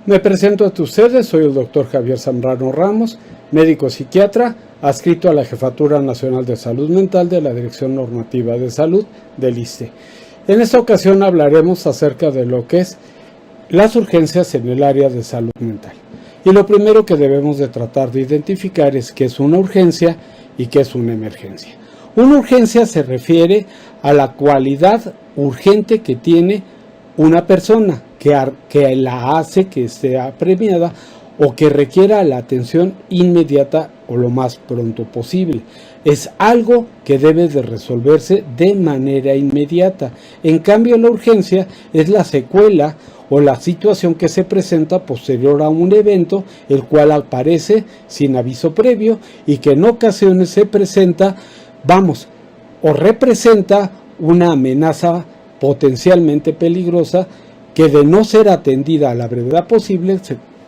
Me presento a ustedes, soy el doctor Javier Zambrano Ramos, médico psiquiatra, adscrito a la Jefatura Nacional de Salud Mental de la Dirección Normativa de Salud del ISSSTE. En esta ocasión hablaremos acerca de lo que es las urgencias en el área de salud mental. Y lo primero que debemos de tratar de identificar es qué es una urgencia y qué es una emergencia. Una urgencia se refiere a la cualidad urgente que tiene una persona, que la hace que esté apremiada o que requiera la atención inmediata o lo más pronto posible. Es algo que debe de resolverse de manera inmediata. En cambio, la urgencia es la secuela o la situación que se presenta posterior a un evento, el cual aparece sin aviso previo y que en ocasiones se presenta, o representa una amenaza potencialmente peligrosa que, de no ser atendida a la brevedad posible,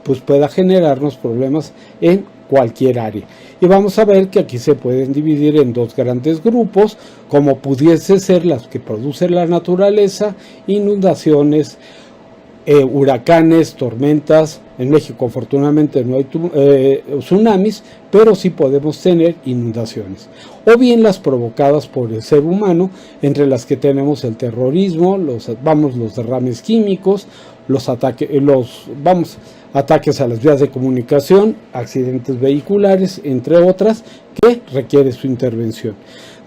pues pueda generarnos problemas en cualquier área. Y vamos a ver que aquí se pueden dividir en dos grandes grupos, como pudiese ser las que produce la naturaleza: inundaciones, huracanes, tormentas. En México afortunadamente no hay tsunamis, pero sí podemos tener inundaciones. O bien las provocadas por el ser humano, entre las que tenemos el terrorismo, los derrames químicos, ataques a las vías de comunicación, accidentes vehiculares, entre otras, que requiere su intervención.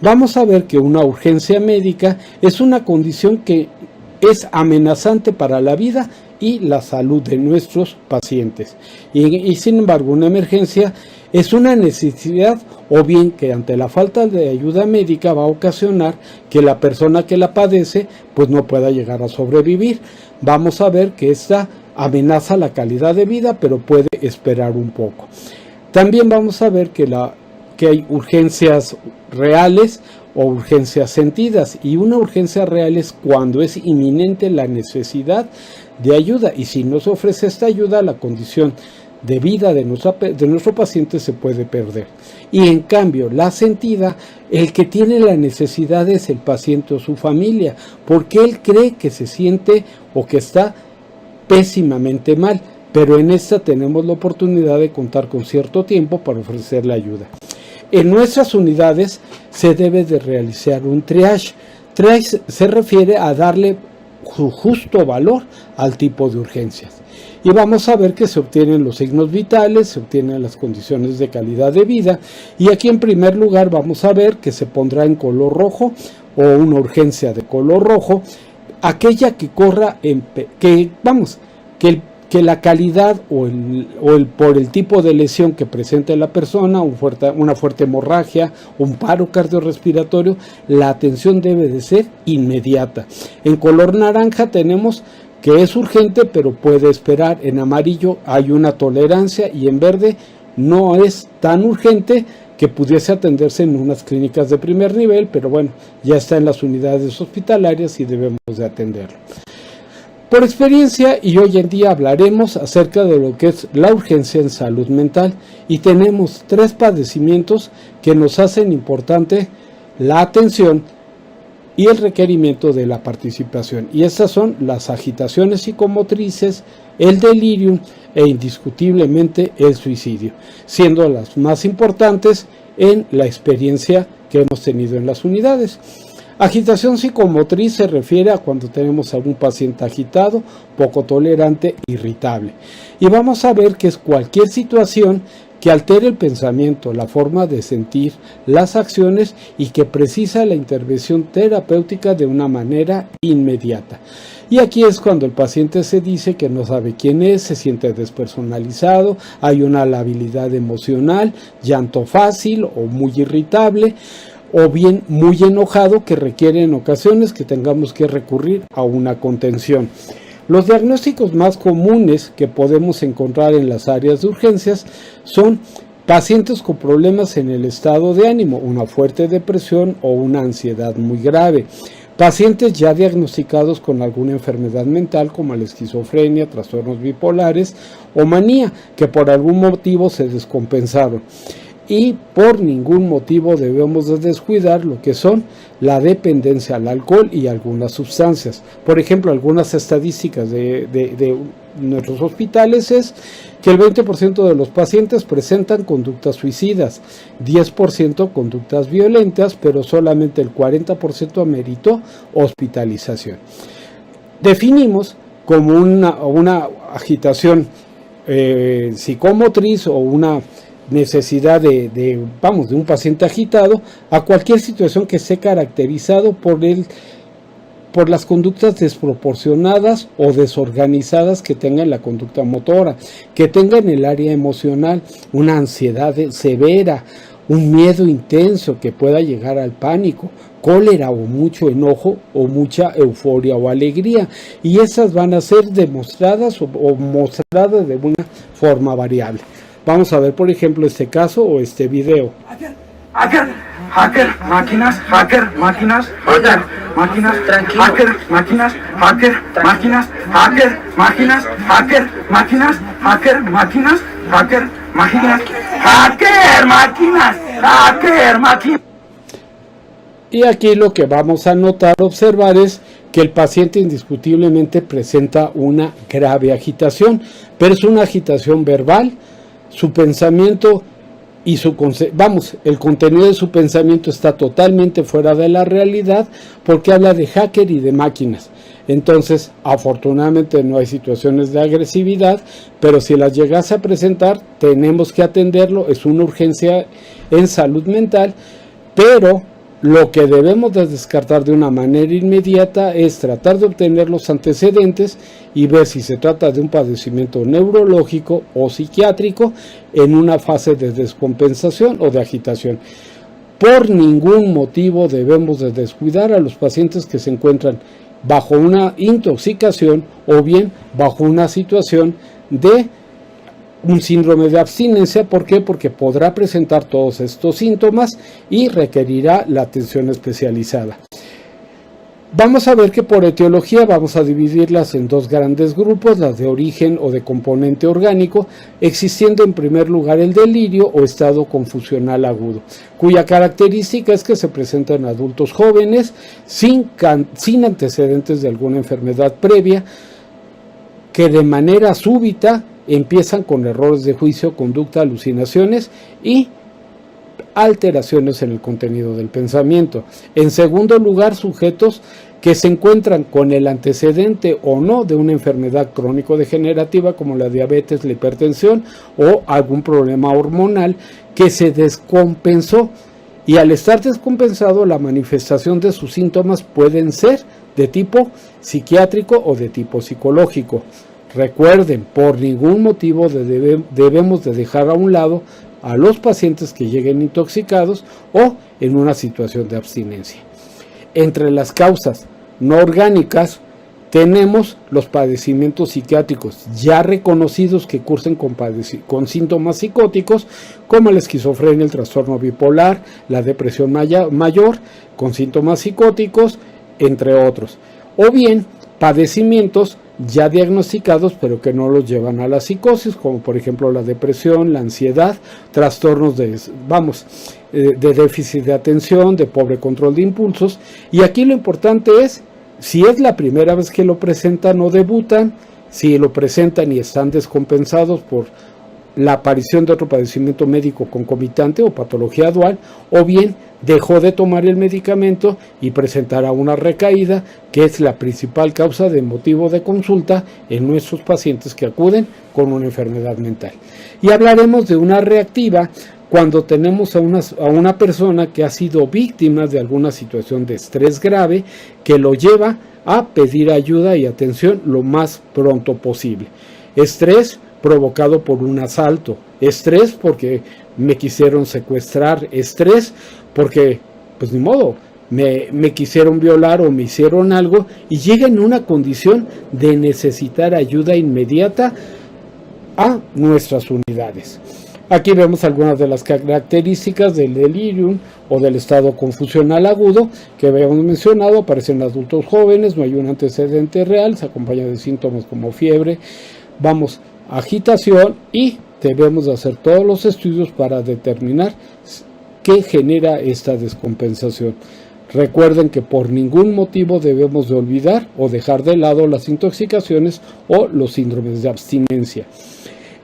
Vamos a ver que una urgencia médica es una condición que es amenazante para la vida y la salud de nuestros pacientes. Y sin embargo, una emergencia es una necesidad, o bien que ante la falta de ayuda médica va a ocasionar que la persona que la padece pues no pueda llegar a sobrevivir. Vamos a ver que esta amenaza la calidad de vida, pero puede esperar un poco. También vamos a ver que hay urgencias reales o urgencias sentidas, y una urgencia real es cuando es inminente la necesidad de ayuda, y si no se ofrece esta ayuda, la condición de vida de nuestro paciente se puede perder. Y en cambio, la sentida, el que tiene la necesidad es el paciente o su familia, porque él cree que se siente o que está pésimamente mal, pero en esta tenemos la oportunidad de contar con cierto tiempo para ofrecerle ayuda. En nuestras unidades se debe de realizar un triage. Triage se refiere a darle su justo valor al tipo de urgencias. Y vamos a ver que se obtienen los signos vitales, se obtienen las condiciones de calidad de vida. Y aquí en primer lugar vamos a ver que se pondrá en color rojo, o una urgencia de color rojo, aquella que corra que la calidad por el tipo de lesión que presenta la persona, una fuerte hemorragia, un paro cardiorrespiratorio, la atención debe de ser inmediata. En color naranja tenemos que es urgente pero puede esperar. En amarillo hay una tolerancia, y en verde no es tan urgente, que pudiese atenderse en unas clínicas de primer nivel, pero bueno, ya está en las unidades hospitalarias y debemos de atenderlo. Por experiencia, y hoy en día hablaremos acerca de lo que es la urgencia en salud mental, y tenemos 3 padecimientos que nos hacen importante la atención y el requerimiento de la participación, y estas son las agitaciones psicomotrices, el delirium e indiscutiblemente el suicidio, siendo las más importantes en la experiencia que hemos tenido en las unidades. Agitación psicomotriz se refiere a cuando tenemos a un paciente agitado, poco tolerante, irritable. Y vamos a ver que es cualquier situación que altere el pensamiento, la forma de sentir, las acciones, y que precisa la intervención terapéutica de una manera inmediata. Y aquí es cuando el paciente se dice que no sabe quién es, se siente despersonalizado, hay una labilidad emocional, llanto fácil o muy irritable, o bien muy enojado, que requiere en ocasiones que tengamos que recurrir a una contención. Los diagnósticos más comunes que podemos encontrar en las áreas de urgencias son pacientes con problemas en el estado de ánimo, una fuerte depresión o una ansiedad muy grave. Pacientes ya diagnosticados con alguna enfermedad mental como la esquizofrenia, trastornos bipolares o manía, que por algún motivo se descompensaron. Y por ningún motivo debemos de descuidar lo que son la dependencia al alcohol y algunas sustancias. Por ejemplo, algunas estadísticas de nuestros hospitales es que el 20% de los pacientes presentan conductas suicidas, 10% conductas violentas, pero solamente el 40% ameritó hospitalización. Definimos como una agitación psicomotriz o una necesidad de un paciente agitado a cualquier situación que esté caracterizado por las conductas desproporcionadas o desorganizadas que tenga en la conducta motora, que tenga en el área emocional una ansiedad severa, un miedo intenso que pueda llegar al pánico, cólera o mucho enojo o mucha euforia o alegría, y esas van a ser demostradas o mostradas de una forma variable. Vamos a ver, por ejemplo, este caso o este video. Hacker, máquinas, máquinas, tranquilo. Hacker, máquinas, máquinas, máquinas, máquinas, máquinas, máquinas. Y aquí lo que vamos a notar, observar es que el paciente indiscutiblemente presenta una grave agitación, pero es una agitación verbal. Su pensamiento y el contenido de su pensamiento está totalmente fuera de la realidad porque habla de hacker y de máquinas. Entonces, afortunadamente no hay situaciones de agresividad, pero si las llegase a presentar, tenemos que atenderlo, es una urgencia en salud mental, pero lo que debemos de descartar de una manera inmediata es tratar de obtener los antecedentes y ver si se trata de un padecimiento neurológico o psiquiátrico en una fase de descompensación o de agitación. Por ningún motivo debemos de descuidar a los pacientes que se encuentran bajo una intoxicación o bien bajo una situación de un síndrome de abstinencia. ¿Por qué? Porque podrá presentar todos estos síntomas y requerirá la atención especializada. Vamos a ver que por etiología vamos a dividirlas en dos grandes grupos, las de origen o de componente orgánico, existiendo en primer lugar el delirio o estado confusional agudo, cuya característica es que se presenta en adultos jóvenes sin antecedentes de alguna enfermedad previa, que de manera súbita empiezan con errores de juicio, conducta, alucinaciones y alteraciones en el contenido del pensamiento. En segundo lugar, sujetos que se encuentran con el antecedente o no de una enfermedad crónico-degenerativa como la diabetes, la hipertensión o algún problema hormonal que se descompensó, y al estar descompensado la manifestación de sus síntomas pueden ser de tipo psiquiátrico o de tipo psicológico. Recuerden, por ningún motivo debemos de dejar a un lado a los pacientes que lleguen intoxicados o en una situación de abstinencia. Entre las causas no orgánicas tenemos los padecimientos psiquiátricos ya reconocidos que cursen con síntomas psicóticos, como la esquizofrenia, el trastorno bipolar, la depresión mayor con síntomas psicóticos, entre otros. O bien padecimientos ya diagnosticados pero que no los llevan a la psicosis, como por ejemplo la depresión, la ansiedad, trastornos de déficit de atención, de pobre control de impulsos. Y aquí lo importante es, si es la primera vez que lo presentan o debutan, si lo presentan y están descompensados por la aparición de otro padecimiento médico concomitante o patología dual, o bien dejó de tomar el medicamento y presentará una recaída, que es la principal causa de motivo de consulta en nuestros pacientes que acuden con una enfermedad mental. Y hablaremos de una reactiva cuando tenemos a una persona que ha sido víctima de alguna situación de estrés grave que lo lleva a pedir ayuda y atención lo más pronto posible. Estrés provocado por un asalto, estrés porque me quisieron secuestrar, estrés porque, pues ni modo, me quisieron violar o me hicieron algo, y llega en una condición de necesitar ayuda inmediata a nuestras unidades. Aquí vemos algunas de las características del delirium o del estado confusional agudo que habíamos mencionado. Aparecen en adultos jóvenes, no hay un antecedente real, se acompaña de síntomas como fiebre, agitación, y debemos de hacer todos los estudios para determinar qué genera esta descompensación. Recuerden que por ningún motivo debemos de olvidar o dejar de lado las intoxicaciones o los síndromes de abstinencia.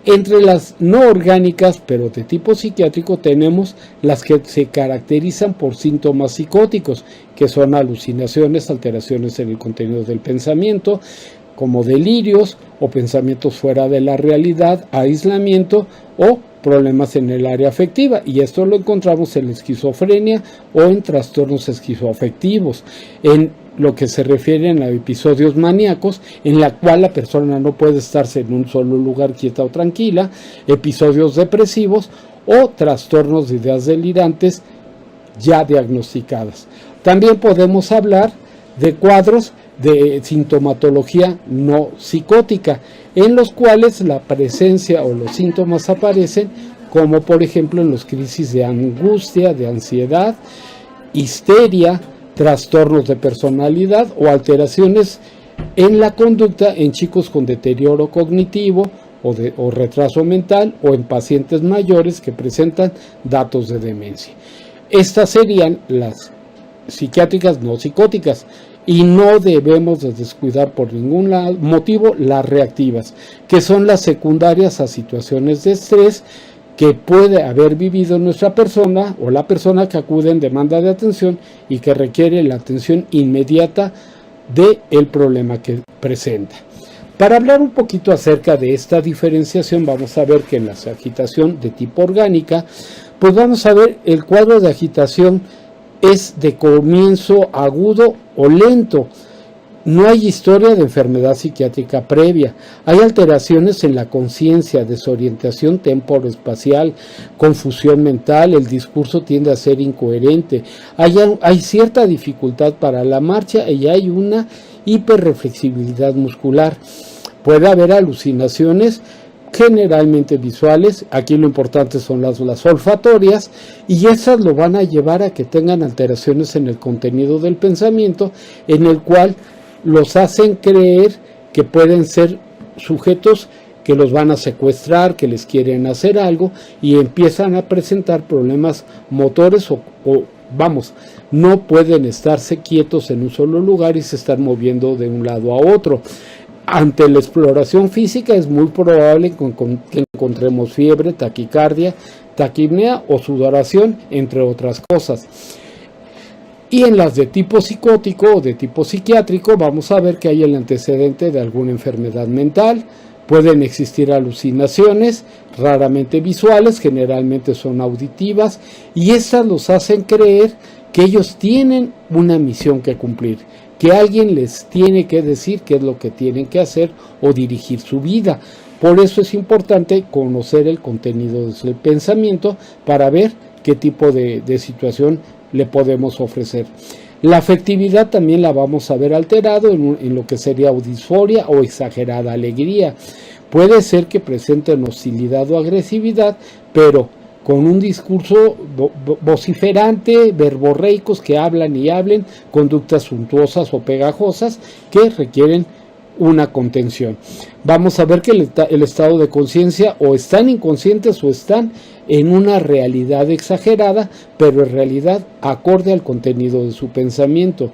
Entre las no orgánicas, pero de tipo psiquiátrico, tenemos las que se caracterizan por síntomas psicóticos, que son alucinaciones, alteraciones en el contenido del pensamiento, como delirios o pensamientos fuera de la realidad, aislamiento o problemas en el área afectiva, y esto lo encontramos en la esquizofrenia o en trastornos esquizoafectivos, en lo que se refiere a episodios maníacos, en la cual la persona no puede estarse en un solo lugar quieta o tranquila, episodios depresivos o trastornos de ideas delirantes ya diagnosticadas. También podemos hablar de cuadros de sintomatología no psicótica, en los cuales la presencia o los síntomas aparecen, como por ejemplo en los crisis de angustia, de ansiedad, histeria, trastornos de personalidad o alteraciones en la conducta en chicos con deterioro cognitivo o retraso mental, o en pacientes mayores que presentan datos de demencia. Estas serían las psiquiátricas no psicóticas, y no debemos de descuidar por ningún motivo las reactivas, que son las secundarias a situaciones de estrés que puede haber vivido nuestra persona o la persona que acude en demanda de atención y que requiere la atención inmediata del problema que presenta. Para hablar un poquito acerca de esta diferenciación, vamos a ver que en la agitación de tipo orgánica, pues vamos a ver el cuadro de agitación es de comienzo agudo o lento. No hay historia de enfermedad psiquiátrica previa. Hay alteraciones en la conciencia, desorientación temporoespacial, confusión mental, el discurso tiende a ser incoherente. Hay cierta dificultad para la marcha y hay una hiperreflexibilidad muscular. Puede haber alucinaciones, generalmente visuales. Aquí lo importante son las olfatorias, y esas lo van a llevar a que tengan alteraciones en el contenido del pensamiento, en el cual los hacen creer que pueden ser sujetos que los van a secuestrar, que les quieren hacer algo, y empiezan a presentar problemas motores o no pueden estarse quietos en un solo lugar y se están moviendo de un lado a otro. Ante la exploración física es muy probable que encontremos fiebre, taquicardia, taquipnea o sudoración, entre otras cosas. Y en las de tipo psicótico o de tipo psiquiátrico vamos a ver que hay el antecedente de alguna enfermedad mental. Pueden existir alucinaciones, raramente visuales, generalmente son auditivas, y estas los hacen creer que ellos tienen una misión que cumplir, que alguien les tiene que decir qué es lo que tienen que hacer o dirigir su vida. Por eso es importante conocer el contenido del pensamiento para ver qué tipo de situación le podemos ofrecer. La afectividad también la vamos a ver alterado en lo que sería disforia o exagerada alegría. Puede ser que presenten hostilidad o agresividad, pero con un discurso vociferante, verborreicos que hablan y hablen, conductas suntuosas o pegajosas que requieren una contención. Vamos a ver que el estado de conciencia o están inconscientes o están en una realidad exagerada, pero en realidad acorde al contenido de su pensamiento.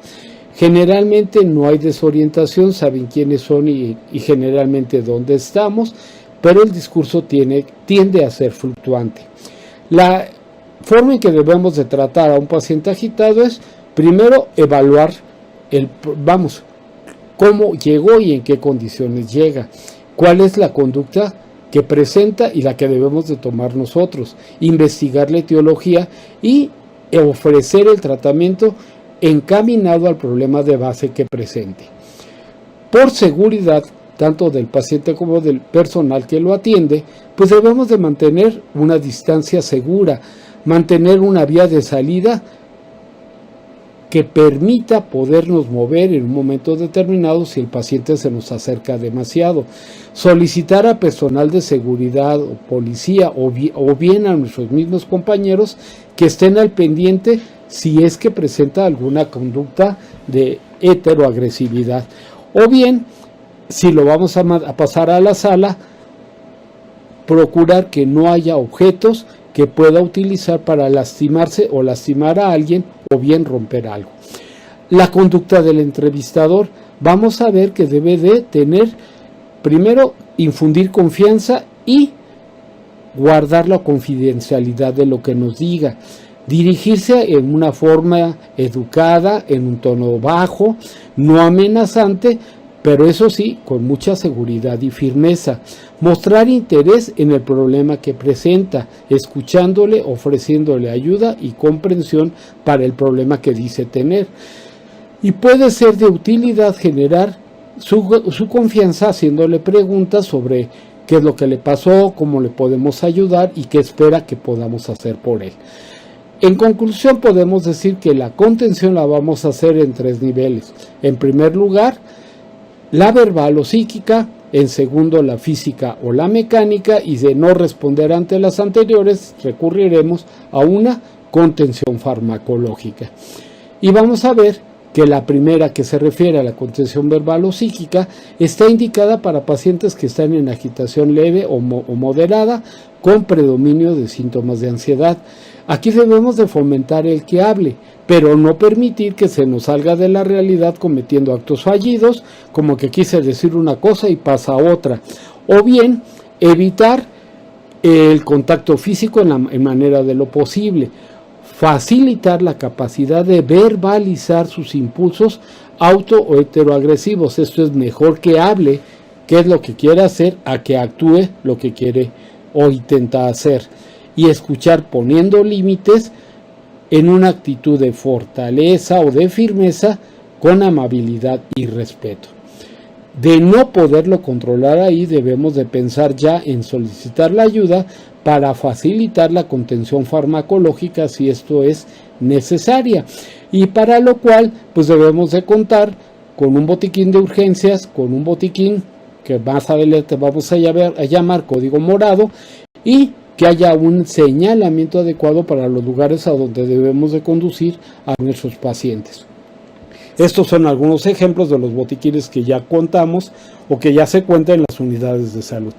Generalmente no hay desorientación, saben quiénes son y generalmente dónde estamos, pero el discurso tiende a ser fluctuante. La forma en que debemos de tratar a un paciente agitado es primero evaluar cómo llegó y en qué condiciones llega, cuál es la conducta que presenta y la que debemos de tomar nosotros, investigar la etiología y ofrecer el tratamiento encaminado al problema de base que presente. Por seguridad, tanto del paciente como del personal que lo atiende, pues debemos de mantener una distancia segura, mantener una vía de salida que permita podernos mover en un momento determinado si el paciente se nos acerca demasiado. Solicitar a personal de seguridad o policía o bien a nuestros mismos compañeros que estén al pendiente si es que presenta alguna conducta de heteroagresividad. O bien, si lo vamos a pasar a la sala, procurar que no haya objetos que pueda utilizar para lastimarse o lastimar a alguien o bien romper algo. La conducta del entrevistador, vamos a ver que debe de tener, primero, infundir confianza y guardar la confidencialidad de lo que nos diga. Dirigirse en una forma educada, en un tono bajo, no amenazante, pero eso sí, con mucha seguridad y firmeza. Mostrar interés en el problema que presenta, escuchándole, ofreciéndole ayuda y comprensión para el problema que dice tener. Y puede ser de utilidad generar su confianza haciéndole preguntas sobre qué es lo que le pasó, cómo le podemos ayudar y qué espera que podamos hacer por él. En conclusión, podemos decir que la contención la vamos a hacer en 3 niveles. En primer lugar, la verbal o psíquica, en segundo, la física o la mecánica, y de no responder ante las anteriores, recurriremos a una contención farmacológica. Y vamos a ver que la primera, que se refiere a la contención verbal o psíquica, está indicada para pacientes que están en agitación leve o moderada con predominio de síntomas de ansiedad. Aquí debemos de fomentar el que hable, pero no permitir que se nos salga de la realidad cometiendo actos fallidos, como que quise decir una cosa y pasa otra, o bien evitar el contacto físico en manera de lo posible. Facilitar la capacidad de verbalizar sus impulsos auto o heteroagresivos. Esto es mejor que hable qué es lo que quiere hacer a que actúe lo que quiere o intenta hacer. Y escuchar poniendo límites en una actitud de fortaleza o de firmeza con amabilidad y respeto. De no poderlo controlar ahí, debemos de pensar ya en solicitar la ayuda para facilitar la contención farmacológica si esto es necesaria, y para lo cual pues debemos de contar con un botiquín de urgencias, con un botiquín que más adelante vamos a llamar código morado, y que haya un señalamiento adecuado para los lugares a donde debemos de conducir a nuestros pacientes. Estos son algunos ejemplos de los botiquines que ya contamos o que ya se cuentan en las unidades de salud.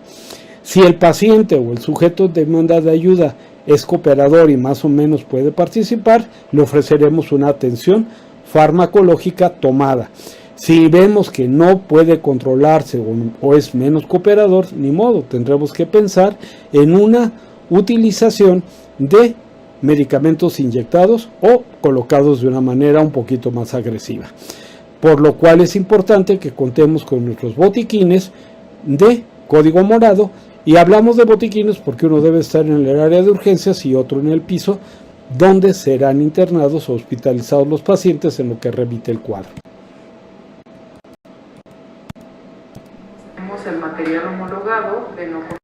Si el paciente o el sujeto demanda de ayuda es cooperador y más o menos puede participar, le ofreceremos una atención farmacológica tomada. Si vemos que no puede controlarse o es menos cooperador, ni modo, tendremos que pensar en una utilización de medicamentos inyectados o colocados de una manera un poquito más agresiva. Por lo cual es importante que contemos con nuestros botiquines de código morado, y hablamos de botiquines porque uno debe estar en el área de urgencias y otro en el piso, donde serán internados o hospitalizados los pacientes en lo que remite el cuadro. Tenemos el material homologado de no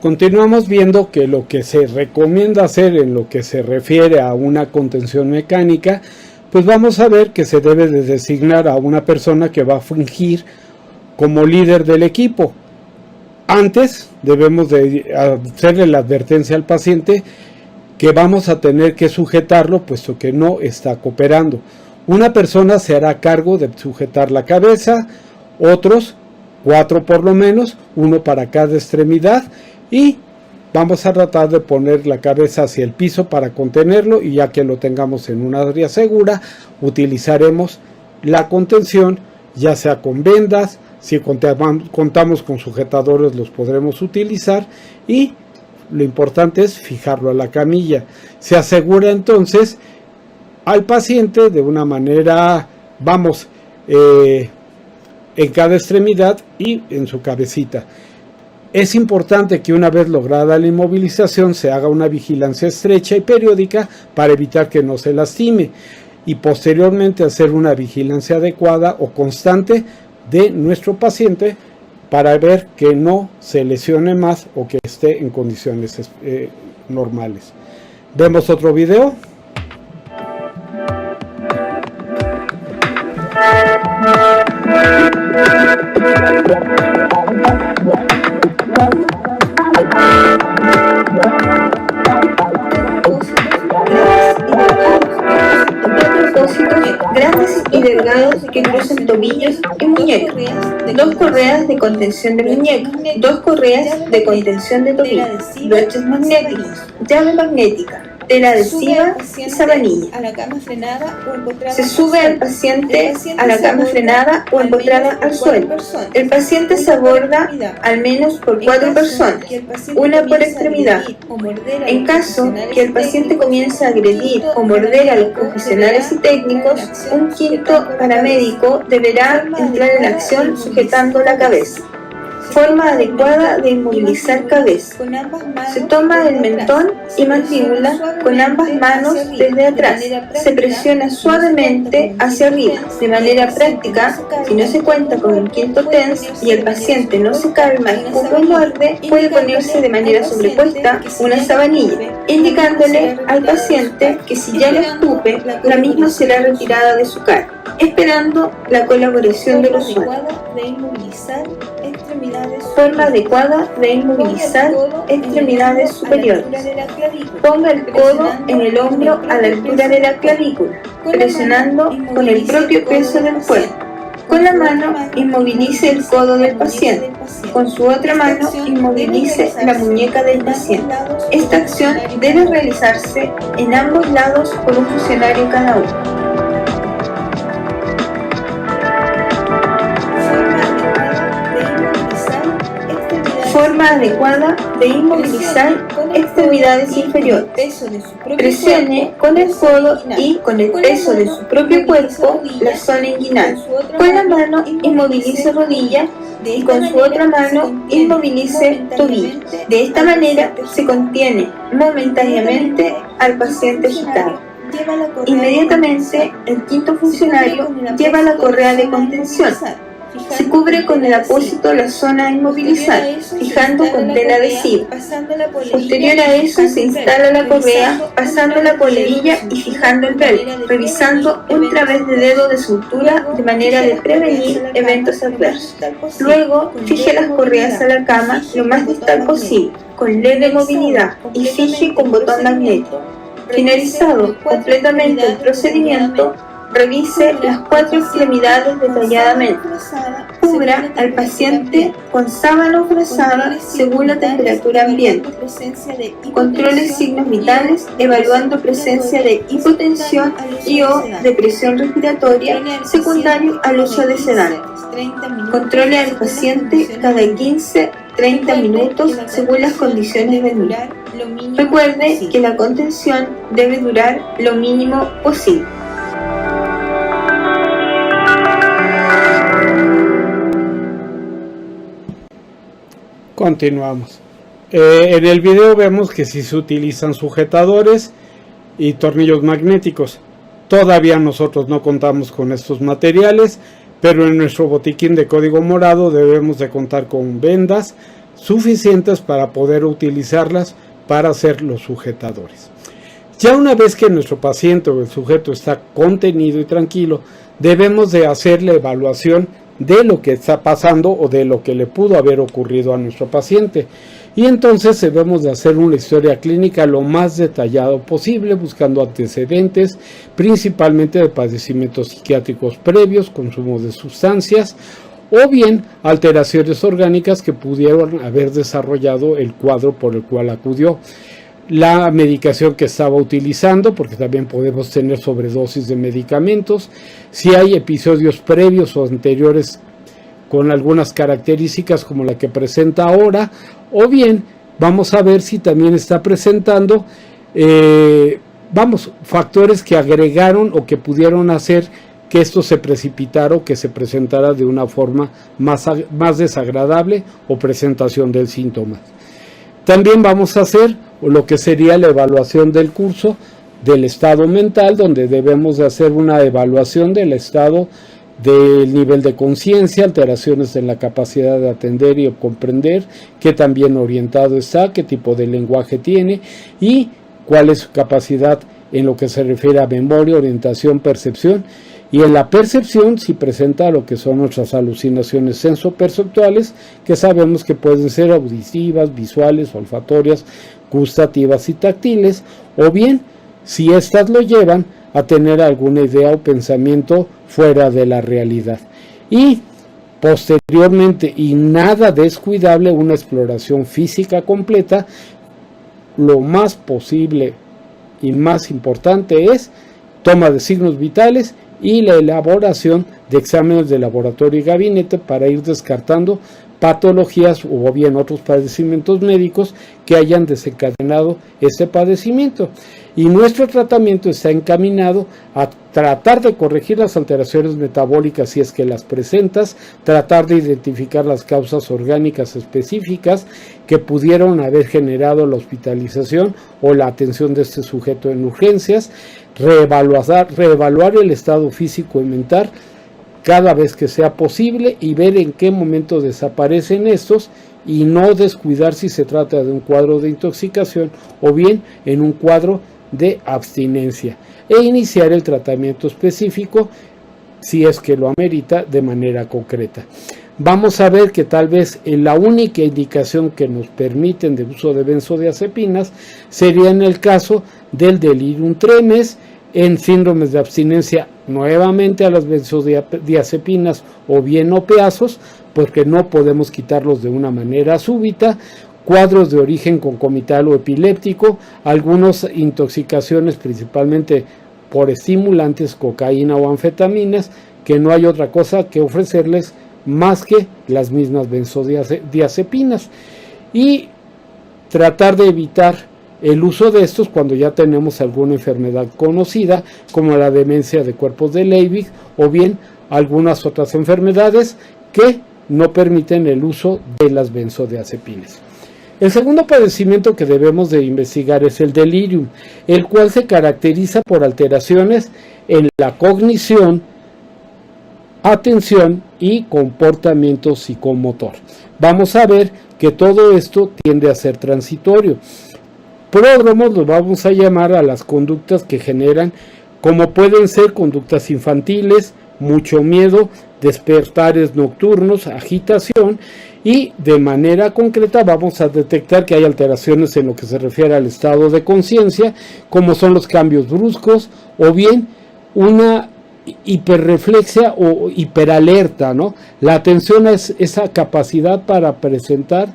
Continuamos viendo que lo que se recomienda hacer en lo que se refiere a una contención mecánica, pues vamos a ver que se debe de designar a una persona que va a fungir como líder del equipo. Antes debemos de hacerle la advertencia al paciente que vamos a tener que sujetarlo puesto que no está cooperando. Una persona se hará cargo de sujetar la cabeza, otros 4 por lo menos, uno para cada extremidad, y vamos a tratar de poner la cabeza hacia el piso para contenerlo, y ya que lo tengamos en una área segura, utilizaremos la contención, ya sea con vendas. Si contamos con sujetadores los podremos utilizar, y lo importante es fijarlo a la camilla. Se asegura entonces al paciente de una manera, en cada extremidad y en su cabecita. Es importante que una vez lograda la inmovilización se haga una vigilancia estrecha y periódica para evitar que no se lastime, y posteriormente hacer una vigilancia adecuada o constante de nuestro paciente para ver que no se lesione más o que esté en condiciones normales. Vemos otro video. Grandes y delgados que cruzan tobillos y muñecas, 2 correas de contención de muñeca, 2 correas de contención de tobillo, broches magnéticos, llave magnética, tela adhesiva y sabanilla. Se sube al paciente a la cama frenada o empotrada al suelo. El paciente se aborda al menos por 4 personas, una por extremidad. En caso que el paciente comience a agredir o morder a los profesionales y técnicos, un quinto paramédico deberá entrar en acción sujetando la cabeza. Forma adecuada de inmovilizar cabeza. Se toma el mentón y mandíbula con ambas manos desde atrás. Se presiona suavemente hacia arriba. De manera práctica, si no se cuenta con un quinto TENS y el paciente no se calma, escupe o muerde, puede ponerse de manera sobrepuesta una sabanilla, indicándole al paciente que si ya la escupe, la misma será retirada de su cara, esperando la colaboración del usuario. Forma adecuada de inmovilizar extremidades superiores. Ponga el codo en el hombro a la altura de la clavícula, presionando con el propio peso del cuerpo. Con la mano inmovilice el codo del paciente. Con su otra mano inmovilice la muñeca del paciente. Esta acción debe realizarse en ambos lados por un funcionario cada uno. Forma adecuada de inmovilizar extremidades inferiores. Presione con el codo y con el peso de su propio cuerpo la zona inguinal. Con la mano inmovilice rodilla y con su otra mano inmovilice tobillo. De esta manera se contiene momentáneamente al paciente agitado. Inmediatamente el quinto funcionario lleva la correa de contención. Se cubre con el apósito la zona a inmovilizar, fijando con tela adhesiva. Posterior a eso se instala la correa, pasándola por la hebilla y fijando el pelo, revisando un través de dedo de sutura de manera de prevenir eventos adversos. Luego, fije las correas a la cama lo más distal posible, con leve movilidad, y fije con botón magnético. Finalizado completamente el procedimiento, revise las 4 extremidades detalladamente. Cubra al paciente con sábana o frazada según la temperatura ambiente. Controle signos vitales evaluando presencia de hipotensión y o de presión respiratoria secundario al uso de sedantes. Controle al paciente cada 15-30 minutos según las condiciones del mismo. Recuerde que la contención debe durar lo mínimo posible. Continuamos. En el video vemos que sí se utilizan sujetadores y tornillos magnéticos. Todavía nosotros no contamos con estos materiales, pero en nuestro botiquín de código morado debemos de contar con vendas, suficientes para poder utilizarlas para ser los sujetadores. Ya una vez que nuestro paciente o el sujeto está contenido y tranquilo, debemos de hacer la evaluación de lo que está pasando o de lo que le pudo haber ocurrido a nuestro paciente. Y entonces debemos de hacer una historia clínica lo más detallado posible, buscando antecedentes, principalmente de padecimientos psiquiátricos previos, consumo de sustancias, o bien alteraciones orgánicas que pudieron haber desarrollado el cuadro por el cual acudió. La medicación que estaba utilizando, porque también podemos tener sobredosis de medicamentos, si hay episodios previos o anteriores con algunas características como la que presenta ahora, o bien vamos a ver si también está presentando factores que agregaron o que pudieron hacer que esto se precipitara o que se presentara de una forma más desagradable o presentación del síntoma. También vamos a hacer lo que sería la evaluación del curso del estado mental, donde debemos de hacer una evaluación del estado del nivel de conciencia, alteraciones en la capacidad de atender y comprender, qué tan bien orientado está, qué tipo de lenguaje tiene y cuál es su capacidad en lo que se refiere a memoria, orientación, percepción. Y en la percepción si presenta lo que son nuestras alucinaciones sensoperceptuales, que sabemos que pueden ser auditivas, visuales, olfatorias, gustativas y táctiles, o bien si éstas lo llevan a tener alguna idea o pensamiento fuera de la realidad. Y posteriormente, y nada descuidable, una exploración física completa. Lo más posible y más importante es toma de signos vitales y la elaboración de exámenes de laboratorio y gabinete para ir descartando patologías o bien otros padecimientos médicos que hayan desencadenado este padecimiento. Y nuestro tratamiento está encaminado a tratar de corregir las alteraciones metabólicas si es que las presentas, tratar de identificar las causas orgánicas específicas que pudieron haber generado la hospitalización o la atención de este sujeto en urgencias, reevaluar el estado físico y mental cada vez que sea posible y ver en qué momento desaparecen estos y no descuidar si se trata de un cuadro de intoxicación o bien en un cuadro de abstinencia e iniciar el tratamiento específico si es que lo amerita de manera concreta. Vamos a ver que tal vez la única indicación que nos permiten de uso de benzodiazepinas sería en el caso del delirium tremens, en síndromes de abstinencia nuevamente a las benzodiazepinas o bien opiáceos, porque no podemos quitarlos de una manera súbita, cuadros de origen concomital o epiléptico, algunas intoxicaciones principalmente por estimulantes, cocaína o anfetaminas, que no hay otra cosa que ofrecerles más que las mismas benzodiazepinas, y tratar de evitar el uso de estos cuando ya tenemos alguna enfermedad conocida, como la demencia de cuerpos de Leibig o bien algunas otras enfermedades que no permiten el uso de las benzodiazepinas. El segundo padecimiento que debemos de investigar es el delirium, el cual se caracteriza por alteraciones en la cognición, atención y comportamiento psicomotor. Vamos a ver que todo esto tiende a ser transitorio. Pródromos los vamos a llamar a las conductas que generan, como pueden ser conductas infantiles, mucho miedo, despertares nocturnos, agitación, y de manera concreta vamos a detectar que hay alteraciones en lo que se refiere al estado de conciencia, como son los cambios bruscos o bien una hiperreflexia o hiperalerta, ¿no? La atención es esa capacidad para presentar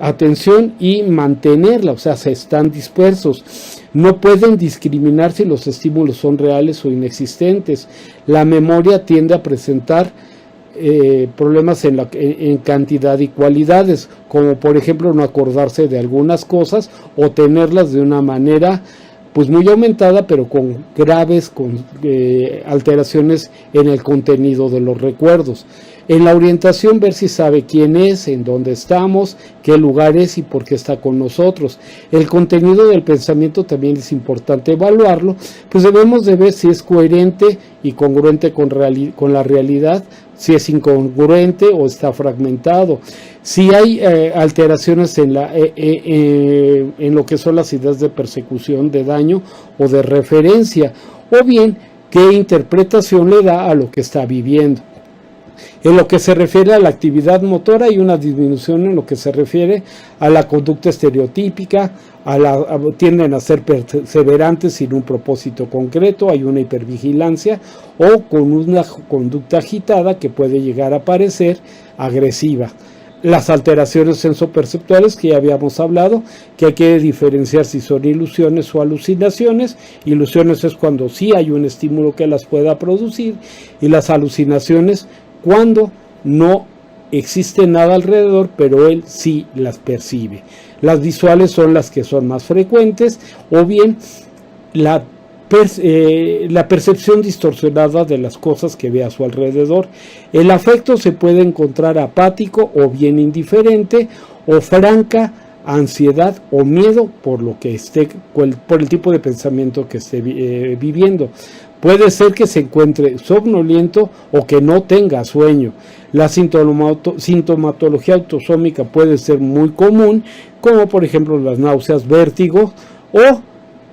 atención y mantenerla, o sea, se están dispersos, no pueden discriminar si los estímulos son reales o inexistentes. La memoria tiende a presentar problemas en cantidad y cualidades, como por ejemplo no acordarse de algunas cosas o tenerlas de una manera pues muy aumentada, pero con graves alteraciones en el contenido de los recuerdos. En la orientación ver si sabe quién es, en dónde estamos, qué lugar es y por qué está con nosotros. El contenido del pensamiento también es importante evaluarlo, pues debemos de ver si es coherente y congruente con la realidad, si es incongruente o está fragmentado, si hay alteraciones en lo que son las ideas de persecución, de daño o de referencia, o bien qué interpretación le da a lo que está viviendo. En lo que se refiere a la actividad motora hay una disminución en lo que se refiere a la conducta estereotípica, tienden a ser perseverantes sin un propósito concreto, hay una hipervigilancia o con una conducta agitada que puede llegar a parecer agresiva. Las alteraciones sensoperceptuales que ya habíamos hablado, que hay que diferenciar si son ilusiones o alucinaciones. Ilusiones es cuando sí hay un estímulo que las pueda producir, y las alucinaciones cuando no existe nada alrededor, pero él sí las percibe. Las visuales son las que son más frecuentes, o bien la percepción distorsionada de las cosas que ve a su alrededor. El afecto se puede encontrar apático o bien indiferente, o franca ansiedad o miedo por el tipo de pensamiento que esté viviendo. Puede ser que se encuentre somnoliento o que no tenga sueño. La sintomatología autosómica puede ser muy común, como por ejemplo las náuseas, vértigo, o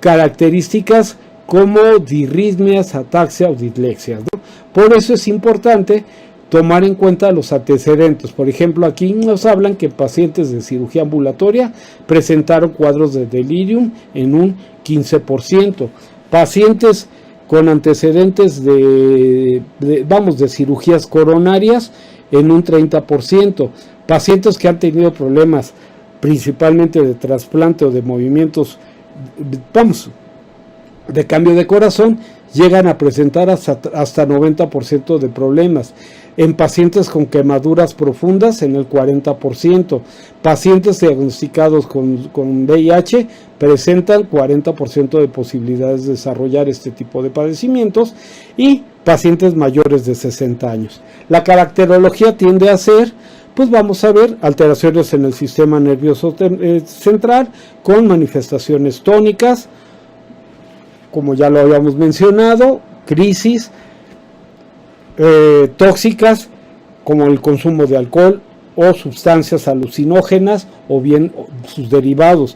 características como disritmias, ataxia o dislexias, ¿no? Por eso es importante tomar en cuenta los antecedentes. Por ejemplo, aquí nos hablan que pacientes de cirugía ambulatoria presentaron cuadros de delirium en un 15%. Pacientes con antecedentes de cirugías coronarias en un 30%. Pacientes que han tenido problemas principalmente de trasplante o de movimientos, de cambio de corazón, llegan a presentar hasta 90% de problemas. En pacientes con quemaduras profundas, en el 40%. Pacientes diagnosticados con VIH presentan 40% de posibilidades de desarrollar este tipo de padecimientos, y pacientes mayores de 60 años. La caracterología tiende a ser, pues vamos a ver, alteraciones en el sistema nervioso central con manifestaciones tónicas, como ya lo habíamos mencionado, crisis, tóxicas, como el consumo de alcohol o sustancias alucinógenas o bien sus derivados.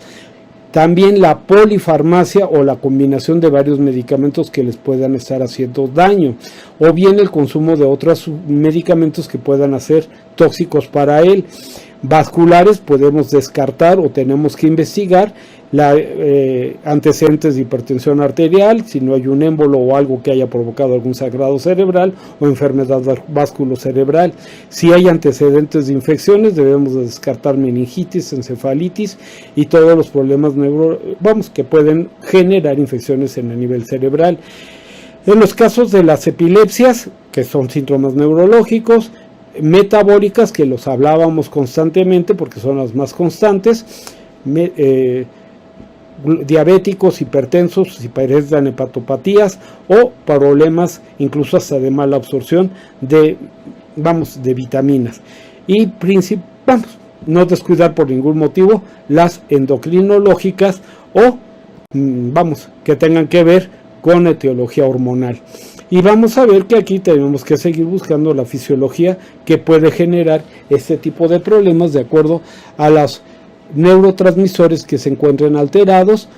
También la polifarmacia o la combinación de varios medicamentos que les puedan estar haciendo daño, o bien el consumo de otros medicamentos que puedan ser tóxicos para él. Vasculares podemos descartar o tenemos que investigar antecedentes de hipertensión arterial, si no hay un émbolo o algo que haya provocado algún sangrado cerebral o enfermedad vasculocerebral. Si hay antecedentes de infecciones, debemos de descartar meningitis, encefalitis y todos los problemas que pueden generar infecciones en el nivel cerebral. En los casos de las epilepsias, que son síntomas neurológicos, metabólicas, que los hablábamos constantemente porque son las más constantes, diabéticos, hipertensos, si presentan hepatopatías o problemas incluso hasta de mala absorción de vitaminas. Y no descuidar por ningún motivo las endocrinológicas o que tengan que ver con etiología hormonal. Y vamos a ver que aquí tenemos que seguir buscando la fisiología que puede generar este tipo de problemas de acuerdo a los neurotransmisores que se encuentren alterados,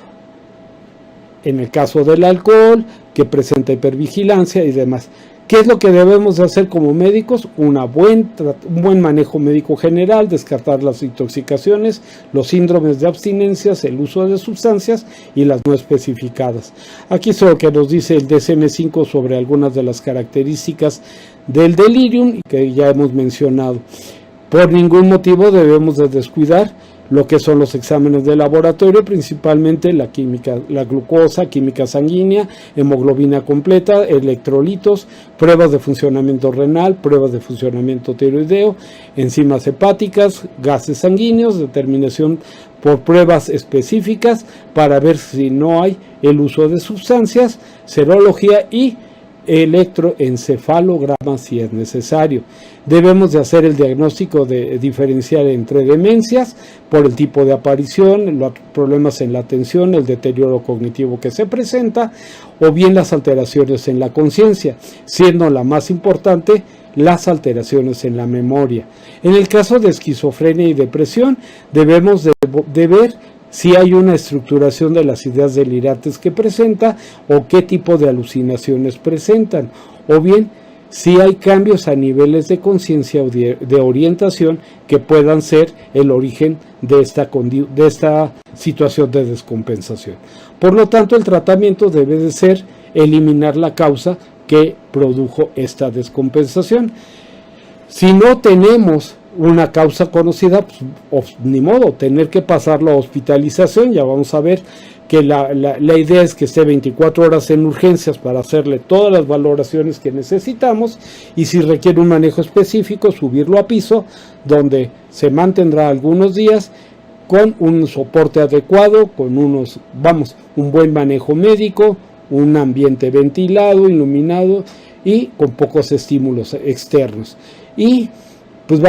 en el caso del alcohol, que presenta hipervigilancia y demás. ¿Qué es lo que debemos de hacer como médicos? Un buen manejo médico general, descartar las intoxicaciones, los síndromes de abstinencias, el uso de sustancias y las no especificadas. Aquí es lo que nos dice el DSM-5 sobre algunas de las características del delirium que ya hemos mencionado. Por ningún motivo debemos de descuidar lo que son los exámenes de laboratorio, principalmente la glucosa, química sanguínea, hemoglobina completa, electrolitos, pruebas de funcionamiento renal, pruebas de funcionamiento tiroideo, enzimas hepáticas, gases sanguíneos, determinación por pruebas específicas para ver si no hay el uso de sustancias, serología y electroencefalograma si es necesario. Debemos de hacer el diagnóstico de diferenciar entre demencias por el tipo de aparición, los problemas en la atención, el deterioro cognitivo que se presenta, o bien las alteraciones en la conciencia, siendo la más importante las alteraciones en la memoria. En el caso de esquizofrenia y depresión, debemos de ver si hay una estructuración de las ideas delirantes que presenta o qué tipo de alucinaciones presentan, o bien si hay cambios a niveles de conciencia o de orientación que puedan ser el origen de esta situación de descompensación. Por lo tanto, el tratamiento debe de ser eliminar la causa que produjo esta descompensación. Si no tenemos una causa conocida, pues, ni modo, tener que pasarlo a hospitalización. Ya vamos a ver que la idea es que esté 24 horas en urgencias para hacerle todas las valoraciones que necesitamos, y si requiere un manejo específico, subirlo a piso, donde se mantendrá algunos días con un soporte adecuado, con un buen manejo médico, un ambiente ventilado, iluminado y con pocos estímulos externos. Y pues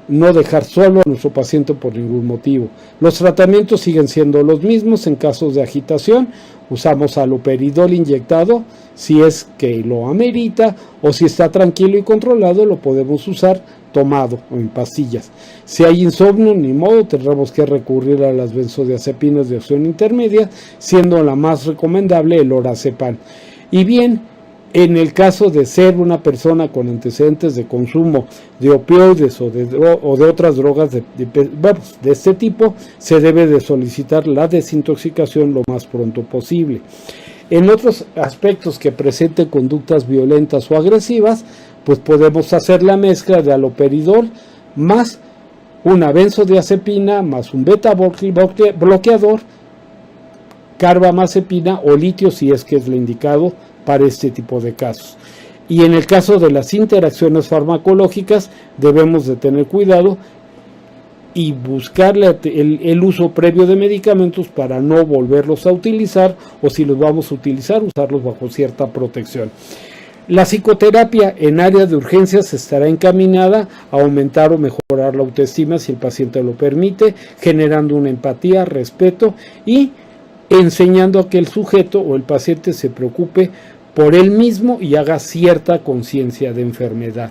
no dejar solo a nuestro paciente por ningún motivo. Los tratamientos siguen siendo los mismos. En casos de agitación usamos haloperidol inyectado si es que lo amerita, o si está tranquilo y controlado lo podemos usar tomado o en pastillas. Si hay insomnio, ni modo, tendremos que recurrir a las benzodiazepinas de acción intermedia, siendo la más recomendable el lorazepam. Y bien, en el caso de ser una persona con antecedentes de consumo de opioides o de otras drogas de este tipo, se debe de solicitar la desintoxicación lo más pronto posible. En otros aspectos que presenten conductas violentas o agresivas, pues podemos hacer la mezcla de haloperidol más una benzodiazepina más un beta bloqueador, carbamazepina o litio si es que es lo indicado para este tipo de casos. Y en el caso de las interacciones farmacológicas debemos de tener cuidado y buscar el uso previo de medicamentos para no volverlos a utilizar, o si los vamos a utilizar, usarlos bajo cierta protección. La psicoterapia en áreas de urgencias estará encaminada a aumentar o mejorar la autoestima si el paciente lo permite, generando una empatía, respeto y enseñando a que el sujeto o el paciente se preocupe por él mismo y haga cierta conciencia de enfermedad.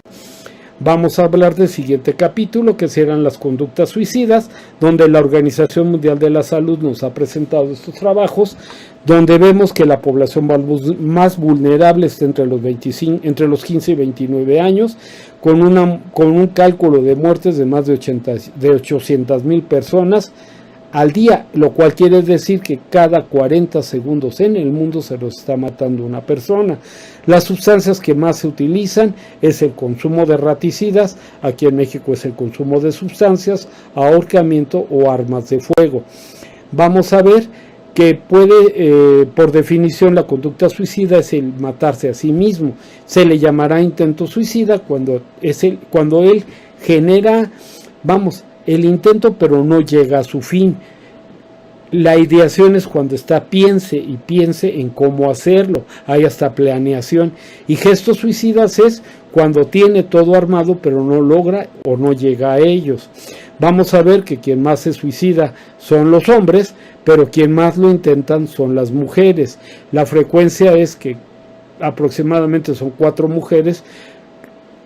Vamos a hablar del siguiente capítulo, que serán las conductas suicidas, donde la Organización Mundial de la Salud nos ha presentado estos trabajos, donde vemos que la población más vulnerable está entre los 15 y 29 años, con un cálculo de muertes de más de 800,000 personas al día, lo cual quiere decir que cada 40 segundos en el mundo se los está matando una persona. Las sustancias que más se utilizan es el consumo de raticidas, aquí en México es el consumo de sustancias, ahorcamiento o armas de fuego. Vamos a ver que por definición la conducta suicida es el matarse a sí mismo. Se le llamará intento suicida cuando él genera, el intento pero no llega a su fin. La ideación es cuando piense en cómo hacerlo, hay hasta planeación. Y gestos suicidas es cuando tiene todo armado pero no logra o no llega a ellos. Vamos a ver que quien más se suicida son los hombres, pero quien más lo intentan son las mujeres. La frecuencia es que aproximadamente son 4 mujeres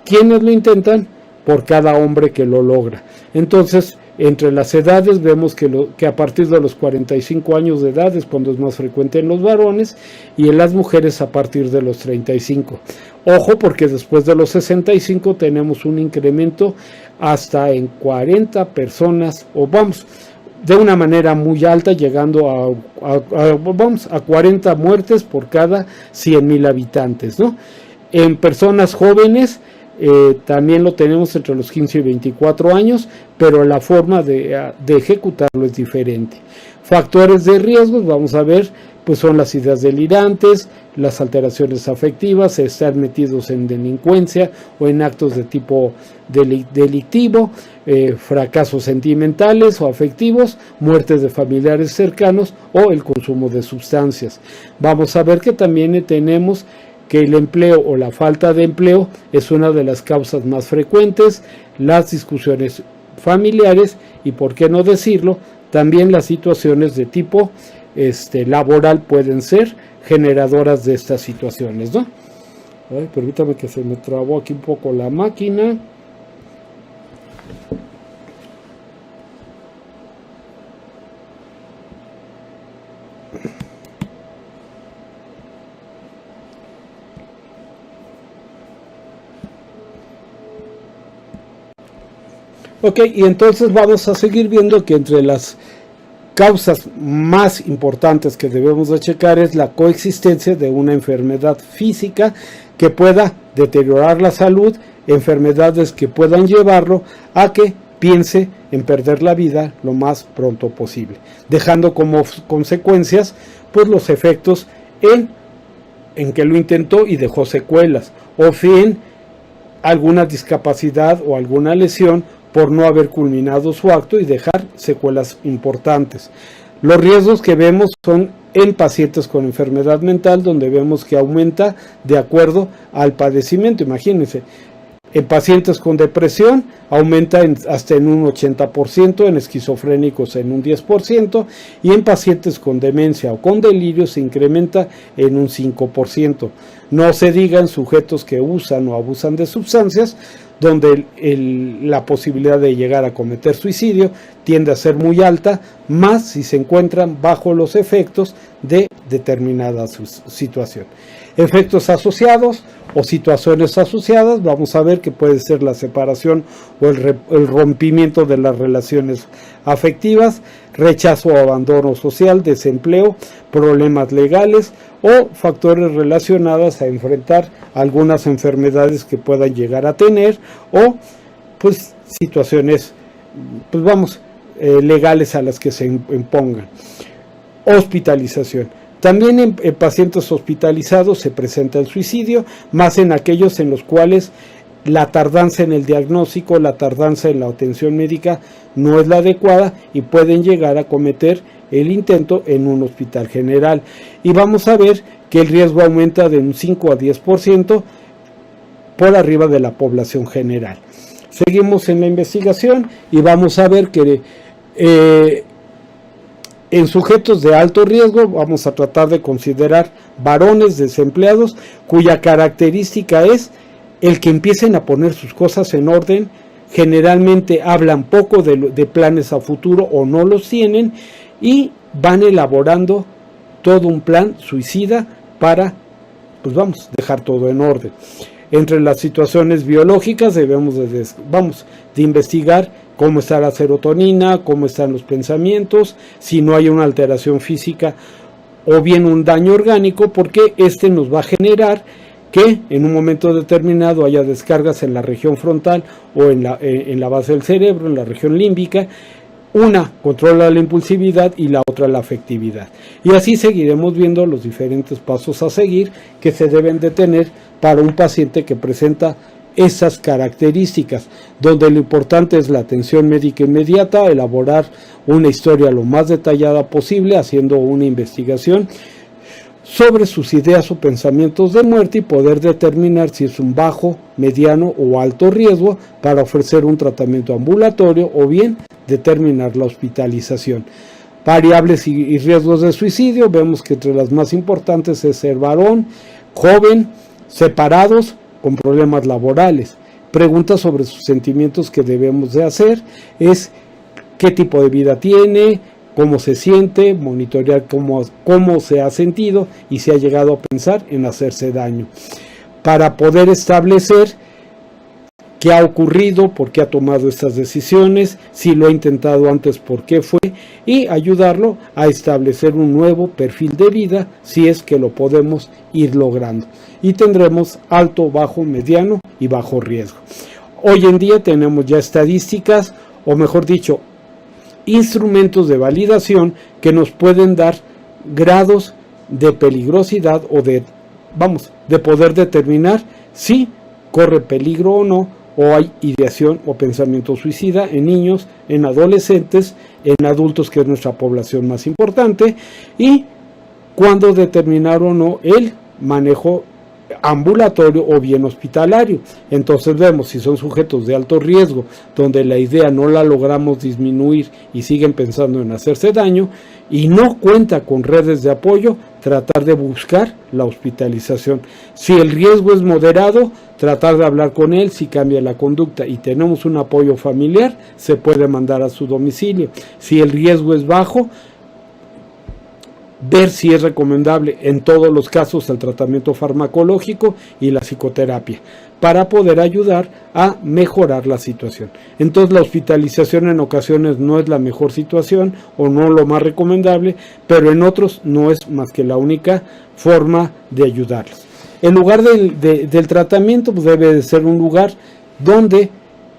quienes lo intentan por cada hombre que lo logra. Entonces, entre las edades vemos que a partir de los 45 años de edad es cuando es más frecuente en los varones, y en las mujeres a partir de los 35. Ojo, porque después de los 65 tenemos un incremento hasta en 40 personas, de una manera muy alta, llegando a 40 muertes por cada 100,000 habitantes, ¿no? En personas jóvenes también lo tenemos entre los 15 y 24 años, pero la forma de ejecutarlo es diferente. Factores de riesgos, vamos a ver, pues son las ideas delirantes, las alteraciones afectivas, estar metidos en delincuencia o en actos de tipo delictivo, fracasos sentimentales o afectivos, muertes de familiares cercanos o el consumo de sustancias. Vamos a ver que también tenemos que el empleo o la falta de empleo es una de las causas más frecuentes, las discusiones familiares y, por qué no decirlo, también las situaciones de tipo laboral pueden ser generadoras de estas situaciones, ¿no? Ay, permítame que se me trabó aquí un poco la máquina. Ok, y entonces vamos a seguir viendo que entre las causas más importantes que debemos de checar es la coexistencia de una enfermedad física que pueda deteriorar la salud, enfermedades que puedan llevarlo a que piense en perder la vida lo más pronto posible, dejando como consecuencias pues los efectos en que lo intentó y dejó secuelas, o bien alguna discapacidad o alguna lesión por no haber culminado su acto y dejar secuelas importantes. Los riesgos que vemos son en pacientes con enfermedad mental, donde vemos que aumenta de acuerdo al padecimiento. Imagínense, en pacientes con depresión aumenta hasta en un 80%, en esquizofrénicos en un 10%, y en pacientes con demencia o con delirio se incrementa en un 5%. No se diga en sujetos que usan o abusan de sustancias, donde la posibilidad de llegar a cometer suicidio tiende a ser muy alta, más si se encuentran bajo los efectos de determinada situación. Efectos asociados o situaciones asociadas, vamos a ver que puede ser la separación o el rompimiento de las relaciones afectivas, rechazo o abandono social, desempleo, problemas legales o factores relacionados a enfrentar algunas enfermedades que puedan llegar a tener, o pues situaciones legales a las que se impongan. Hospitalización. También en pacientes hospitalizados se presenta el suicidio, más en aquellos en los cuales la tardanza en el diagnóstico, la tardanza en la atención médica no es la adecuada y pueden llegar a cometer el intento en un hospital general. Y vamos a ver que el riesgo aumenta de un 5 a 10% por arriba de la población general. Seguimos en la investigación y vamos a ver que en sujetos de alto riesgo vamos a tratar de considerar varones desempleados cuya característica es el que empiecen a poner sus cosas en orden. Generalmente hablan poco de planes a futuro o no los tienen y van elaborando todo un plan suicida para dejar todo en orden. Entre las situaciones biológicas debemos de investigar cómo está la serotonina, cómo están los pensamientos, si no hay una alteración física o bien un daño orgánico, porque nos va a generar que en un momento determinado haya descargas en la región frontal o en la base del cerebro, en la región límbica. Una controla la impulsividad y la otra la afectividad. Y así seguiremos viendo los diferentes pasos a seguir que se deben de tener para un paciente que presenta esas características, donde lo importante es la atención médica inmediata, elaborar una historia lo más detallada posible, haciendo una investigación sobre sus ideas o pensamientos de muerte y poder determinar si es un bajo, mediano o alto riesgo para ofrecer un tratamiento ambulatorio o bien determinar la hospitalización. Variables y riesgos de suicidio, vemos que entre las más importantes es ser varón, joven, separados, con problemas laborales. Preguntas sobre sus sentimientos que debemos de hacer es qué tipo de vida tiene, cómo se siente, monitorear cómo se ha sentido y si ha llegado a pensar en hacerse daño, para poder establecer qué ha ocurrido, por qué ha tomado estas decisiones, si lo ha intentado antes, por qué fue, y ayudarlo a establecer un nuevo perfil de vida si es que lo podemos ir logrando. Y tendremos alto, bajo, mediano y bajo riesgo. Hoy en día tenemos ya estadísticas, o mejor dicho, instrumentos de validación que nos pueden dar grados de peligrosidad o de poder determinar si corre peligro o no, o hay ideación o pensamiento suicida en niños, en adolescentes, en adultos, que es nuestra población más importante, y cuándo determinar o no el manejo ambulatorio o bien hospitalario. Entonces vemos si son sujetos de alto riesgo, donde la idea no la logramos disminuir y siguen pensando en hacerse daño y no cuenta con redes de apoyo, tratar de buscar la hospitalización. Si el riesgo es moderado, tratar de hablar con él. Si cambia la conducta y tenemos un apoyo familiar, se puede mandar a su domicilio. Si el riesgo es bajo, ver si es recomendable en todos los casos el tratamiento farmacológico y la psicoterapia para poder ayudar a mejorar la situación. Entonces la hospitalización en ocasiones no es la mejor situación o no lo más recomendable, pero en otros no es más que la única forma de ayudarlos. El lugar del tratamiento pues debe de ser un lugar donde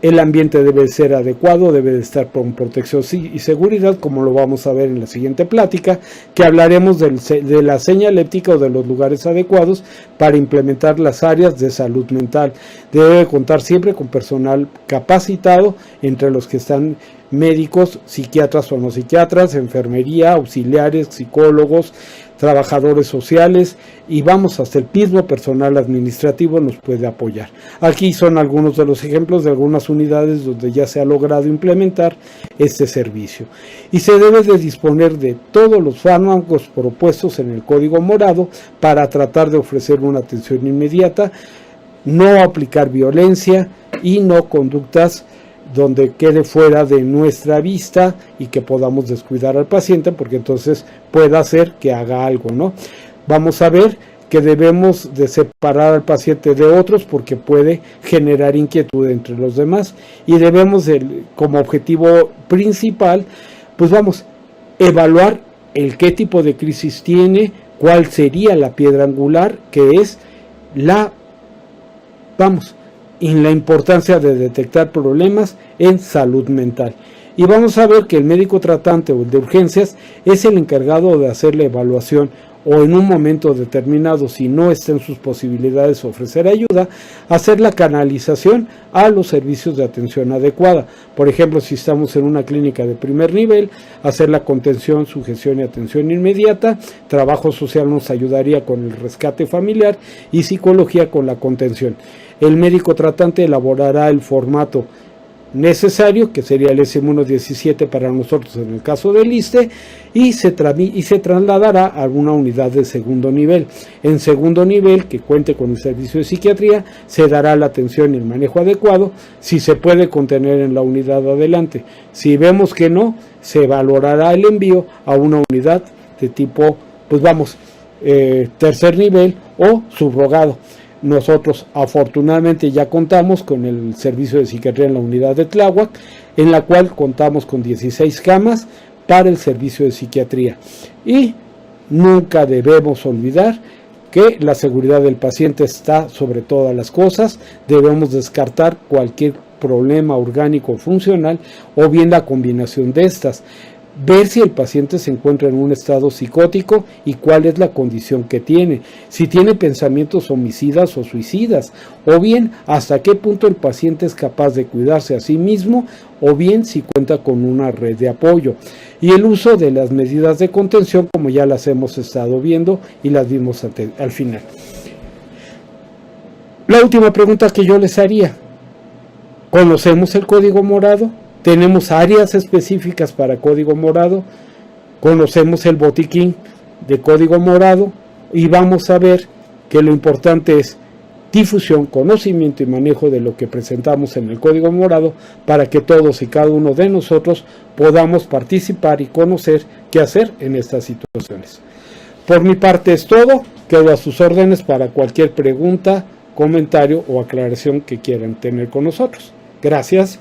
el ambiente debe ser adecuado, debe de estar con protección y seguridad, como lo vamos a ver en la siguiente plática, que hablaremos de la señaléptica o de los lugares adecuados para implementar las áreas de salud mental. Debe contar siempre con personal capacitado, entre los que están médicos, psiquiatras o no psiquiatras, enfermería, auxiliares, psicólogos, trabajadores sociales y vamos hasta el mismo personal administrativo nos puede apoyar. Aquí son algunos de los ejemplos de algunas unidades donde ya se ha logrado implementar este servicio. Y se debe de disponer de todos los fármacos propuestos en el Código Morado para tratar de ofrecer una atención inmediata, no aplicar violencia y no conductas donde quede fuera de nuestra vista y que podamos descuidar al paciente, porque entonces puede hacer que haga algo, ¿no? Vamos a ver que debemos de separar al paciente de otros porque puede generar inquietud entre los demás y debemos como objetivo principal, pues vamos, evaluar el qué tipo de crisis tiene, cuál sería la piedra angular, que es en la importancia de detectar problemas en salud mental. Y vamos a ver que el médico tratante o el de urgencias es el encargado de hacer la evaluación o en un momento determinado, si no está en sus posibilidades ofrecer ayuda, hacer la canalización a los servicios de atención adecuada. Por ejemplo, si estamos en una clínica de primer nivel, hacer la contención, sujeción y atención inmediata. Trabajo social nos ayudaría con el rescate familiar y psicología con la contención. El médico tratante elaborará el formato necesario, que sería el SM-117 para nosotros en el caso del ISSSTE, y se trasladará a una unidad de segundo nivel. En segundo nivel, que cuente con el servicio de psiquiatría, se dará la atención y el manejo adecuado, si se puede contener en la unidad adelante. Si vemos que no, se valorará el envío a una unidad de tipo, tercer nivel o subrogado. Nosotros afortunadamente ya contamos con el servicio de psiquiatría en la unidad de Tláhuac, en la cual contamos con 16 camas para el servicio de psiquiatría. Y nunca debemos olvidar que la seguridad del paciente está sobre todas las cosas. Debemos descartar cualquier problema orgánico funcional o bien la combinación de estas. Ver si el paciente se encuentra en un estado psicótico y cuál es la condición que tiene, si tiene pensamientos homicidas o suicidas, o bien hasta qué punto el paciente es capaz de cuidarse a sí mismo, o bien si cuenta con una red de apoyo. Y el uso de las medidas de contención, como ya las hemos estado viendo y las vimos al final. La última pregunta que yo les haría: ¿conocemos el Código Morado? ¿Tenemos áreas específicas para Código Morado? ¿Conocemos el botiquín de Código Morado? Y vamos a ver que lo importante es difusión, conocimiento y manejo de lo que presentamos en el Código Morado para que todos y cada uno de nosotros podamos participar y conocer qué hacer en estas situaciones. Por mi parte es todo. Quedo a sus órdenes para cualquier pregunta, comentario o aclaración que quieran tener con nosotros. Gracias.